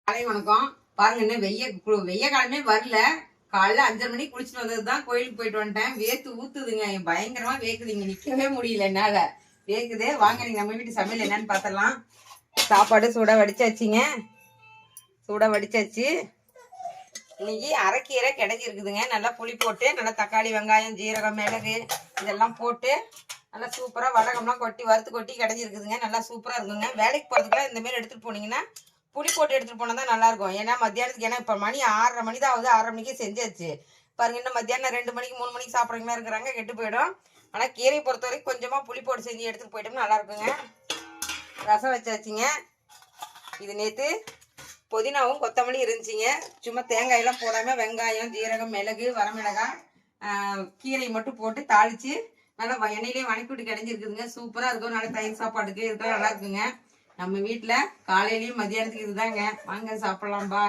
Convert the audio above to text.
காலை வணக்கம். பாருங்க, இன்னும் வெய்ய காலமே வரல. காலைல 5:30 மணிக்கு குளிச்சுட்டு வந்ததுதான், கோயிலுக்கு போயிட்டு வந்துட்டேன். வேத்து ஊத்துதுங்க, பயங்கரமா வேக்குதுங்க, நிக்கவே முடியல என்னால. வேக்குது. வாங்க, நீங்க நம்ம வீட்டு சமையல் என்னன்னு பார்த்தலாம். சாப்பாடு சூடா வடிச்சாச்சுங்க. சூடா வடிச்சாச்சு. இன்னைக்கு அரைக்கீரை கிடைச்சிருக்குதுங்க. நல்லா புளி போட்டு, நல்லா தக்காளி, வெங்காயம், ஜீரகம், மிளகு இதெல்லாம் போட்டு நல்லா சூப்பரா வடகம்லாம் கொட்டி வறுத்து கொட்டி கிடைச்சிருக்குதுங்க. நல்லா சூப்பரா இருக்குங்க. வேலைக்கு போறதுக்குலாம் இந்த மாதிரி எடுத்துட்டு போனீங்கன்னா புளி போட்டு எடுத்துட்டு போனா தான் நல்லா இருக்கும். ஏன்னா மத்தியானத்துக்கு, ஏன்னா இப்ப மணி 6:30 மணி தான் ஆகுது. 6:30 மணிக்கே செஞ்சாச்சு பாருங்க. இன்னும் மத்தியானம் 2 மணிக்கு 3 மணிக்கு சாப்பிட்றவங்களா இருக்கிறாங்க, கெட்டு போயிடும். ஆனா கீரை பொறுத்த வரைக்கும் கொஞ்சமா புளி போட்டு செஞ்சு எடுத்துட்டு போயிட்டோம்னா நல்லா இருக்குங்க. ரசம் வச்சாச்சுங்க. இது நேற்று புதினாவும் கொத்தமல்லி இருந்துச்சுங்க. சும்மா தேங்காயெல்லாம் போடாம வெங்காயம், ஜீரகம், மிளகு, வரமிளகாய், கீரை மட்டும் போட்டு தாளிச்சு நல்லா எண்ணெயிலே வணக்கிவிட்டு கிடைஞ்சிருக்குதுங்க. சூப்பரா இருக்கும். நல்லா தயிர் சாப்பாட்டுக்கு இதுக்கெல்லாம் நல்லா இருக்குங்க. நம்ம வீட்டுல காலையிலயும் மத்தியானத்துக்கு இதுதாங்க. வாங்க சாப்பிடலாம்பா.